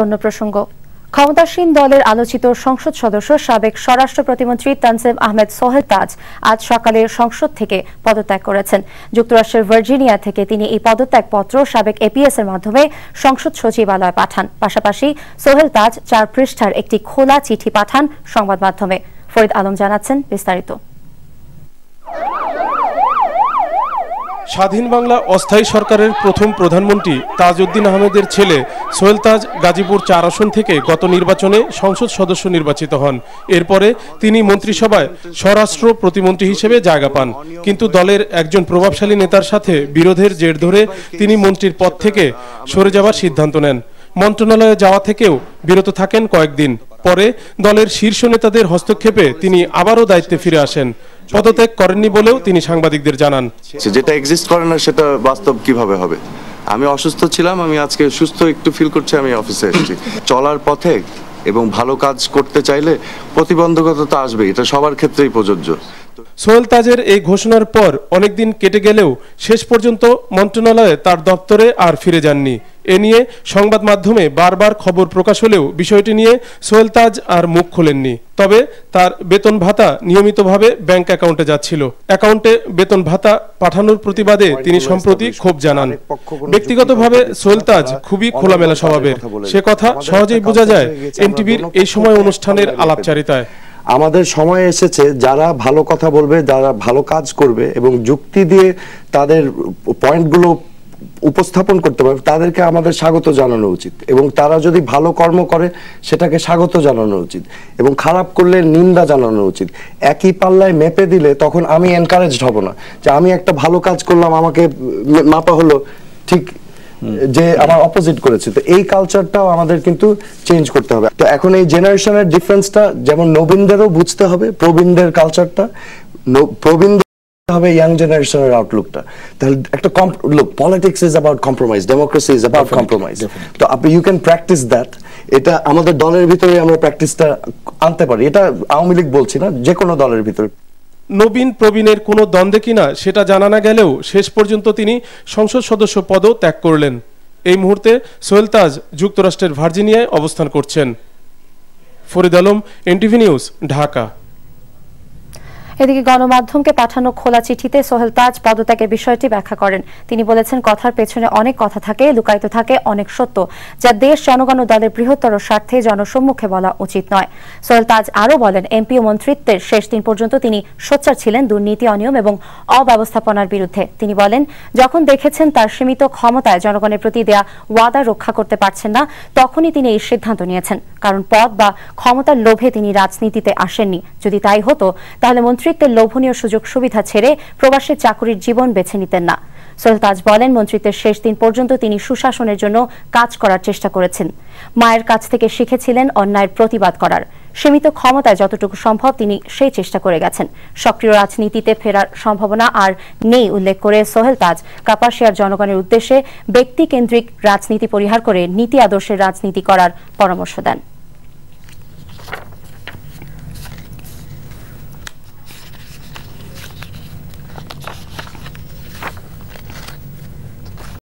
অন্য প্রসঙ্গ, ক্ষমতাসীন দলের আলোচিত সংসদ সদস্য সাবেক স্বরাষ্ট্র প্রতিমন্ত্রী তানজিম আহমেদ সোহেল তাজ আজ সকালে সংসদ থেকে পদত্যাগ করেছেন। যুক্তরাষ্ট্রের ভার্জিনিয়া থেকে তিনি এই পদত্যাগপত্র সাবেক এপিএস এর মাধ্যমে সংসদ সচিবালয়ে পাঠান। পাশাপাশি সোহেল তাজ 4 পৃষ্ঠার একটি খোলা চিঠি পাঠান সংবাদ মাধ্যমে। ফরিদ আলম জানাচ্ছেন বিস্তারিত। স্বাধীন বাংলা অস্থায়ী সরকারের প্রথম প্রধানমন্ত্রী তাজউদ্দিন আহমেদের ছেলে সোহেল তাজ গাজীপুর 4 আসন থেকে গত নির্বাচনে সংসদ সদস্য নির্বাচিত হন। এরপরে তিনি মন্ত্রিসভায় স্বরাষ্ট্র প্রতিমন্ত্রী হিসেবে জায়গা পান, কিন্তু দলের একজন প্রভাবশালী নেতার সাথে বিরোধের জের ধরে তিনি মন্ত্রীর পদ থেকে সরে যাওয়ার সিদ্ধান্ত নেন। মন্ত্রণালয়ে যাওয়া থেকেও বিরত থাকেন কয়েকদিন। পরে দলের শীর্ষ নেতাদের হস্তক্ষেপে তিনি আবারও দায়িত্বে ফিরে আসেন। পদত্যাগ করেননি বলেও তিনি সাংবাদিকদের জানান, যেটা এক্সিস্ট করে না সেটা বাস্তব কিভাবে হবে। আমি অসুস্থ ছিলাম, আমি আজকে সুস্থ একটু ফিল করছি, আমি অফিসে এসেছি। চলার পথে এবং ভালো কাজ করতে চাইলে প্রতিবন্ধকতা তো আসবে, এটা সবার ক্ষেত্রেই প্রযোজ্য। সোহেল তাজের এই ঘোষণার পর অনেকদিন কেটে গেলেও শেষ পর্যন্ত মন্ত্রণালয়ে তার দপ্তরে আর ফিরে যাননি। এ নিয়ে সংবাদ মাধ্যমে বারবার খবর প্রকাশ হলেও বিষয়টি নিয়ে সোহেল তাজ আর মুখ খোলেননি। তবে তার বেতন ভাতা নিয়মিতভাবে ব্যাংক অ্যাকাউন্টে যাচ্ছিল। অ্যাকাউন্টে বেতন ভাতা পাঠানোর প্রতিবাদে তিনি সম্প্রতি ক্ষোভ জানান। ব্যক্তিগতভাবে সোহেল তাজ খুবই খোলামেলা স্বভাবের, সে কথা সহজেই বোঝা যায় এনটিভির এই সময় অনুষ্ঠানের আলাপচারিতায়। আমাদের সময় এসেছে যারা ভালো কথা বলবে, যারা ভালো কাজ করবে এবং যুক্তি দিয়ে তাদের পয়েন্টগুলো উপস্থাপন করতে পারবে, তাদেরকে আমাদের স্বাগত জানানো উচিত। এবং তারা যদি ভালো কর্ম করে সেটাকে স্বাগত জানানো উচিত, এবং খারাপ করলে নিন্দা জানানো উচিত। একই পাল্লায় মেপে দিলে তখন আমি এনকারেজড হব না যে আমি একটা ভালো কাজ করলাম, আমাকে মাপা হলো ঠিক যে আমার অপোজিট করেছে। তো এই কালচারটাও আমাদের কিন্তু চেঞ্জ করতে হবে। তো এখন এই জেনারেশনের ডিফারেন্সটা যেমন নবীনদেরও বুঝতে হবে, প্রবীণদের কালচারটা, প্রবীণদের হবে ইয়াং জেনারেশনের আউটলুকটা। তাহলে একটা look, politics is about compromise, democracy is about compromise. তো আপনি ইউ ক্যান প্র্যাকটিস দ্যাট। এটা আমাদের দলের ভিতরে আমরা প্র্যাকটিসটা আনতে পারি। এটা আওয়ামী লীগ বলছি না, যে কোনো দলের ভিতরে। নবীন প্রবীণের কোনো দ্বন্দ্বে কিনা সেটা জানা না গেলেও শেষ পর্যন্ত তিনি সংসদ সদস্য পদও ত্যাগ করলেন। এই মুহূর্তে সোহেল তাজ যুক্তরাষ্ট্রের ভার্জিনিয়ায় অবস্থান করছেন। Farid Alam, NTV news, Dhaka. এদিকে গণমাধ্যমকে পাঠানো খোলা চিঠিতে সোহেল তাজ পদত্যাগের বিষয়টি ব্যাখ্যা করেন। তিনি বলেছেন, কথার পেছনে অনেক কথা থাকে, লুকায়িত থাকে অনেক সত্য, যা দেশ, জনগণ ও দলের বৃহত্তর স্বার্থে জনসম্মুখে বলা উচিত নয়। সোহেল তাজ আরও বলেন, এমপি ও মন্ত্রিত্বের শেষ দিন পর্যন্ত তিনি সোচ্চার ছিলেন দুর্নীতি, অনিয়ম এবং অব্যবস্থাপনার বিরুদ্ধে। তিনি বলেন, যখন দেখেছেন তার সীমিত ক্ষমতায় জনগণের প্রতি দেয়া ওয়াদা রক্ষা করতে পারছেন না, তখনই তিনি এই সিদ্ধান্ত নিয়েছেন। কারণ পদ বা ক্ষমতার লোভে তিনি রাজনীতিতে আসেননি। যদি তাই হতো তাহলে মন্ত্রিত্বের লোভনীয় সুযোগ সুবিধা ছেড়ে প্রবাসী চাকুরির জীবন বেছে নিতেন না। সোহেল তাজ বলেন, মন্ত্রিত্বের শেষ দিন পর্যন্ত তিনি সুশাসনের জন্য কাজ করার চেষ্টা করেছেন। মায়ের কাছ থেকে শিখেছিলেন অন্যায়ের প্রতিবাদ করার। সীমিত ক্ষমতায় যতটুকু সম্ভব তিনি সেই চেষ্টা করে গেছেন। সক্রিয় রাজনীতিতে ফেরার সম্ভাবনা আর নেই উল্লেখ করে সোহেল তাজ কাপাসিয়ার জনগণের উদ্দেশ্যে ব্যক্তিকেন্দ্রিক রাজনীতি পরিহার করে নীতি আদর্শের রাজনীতি করার পরামর্শ দেন।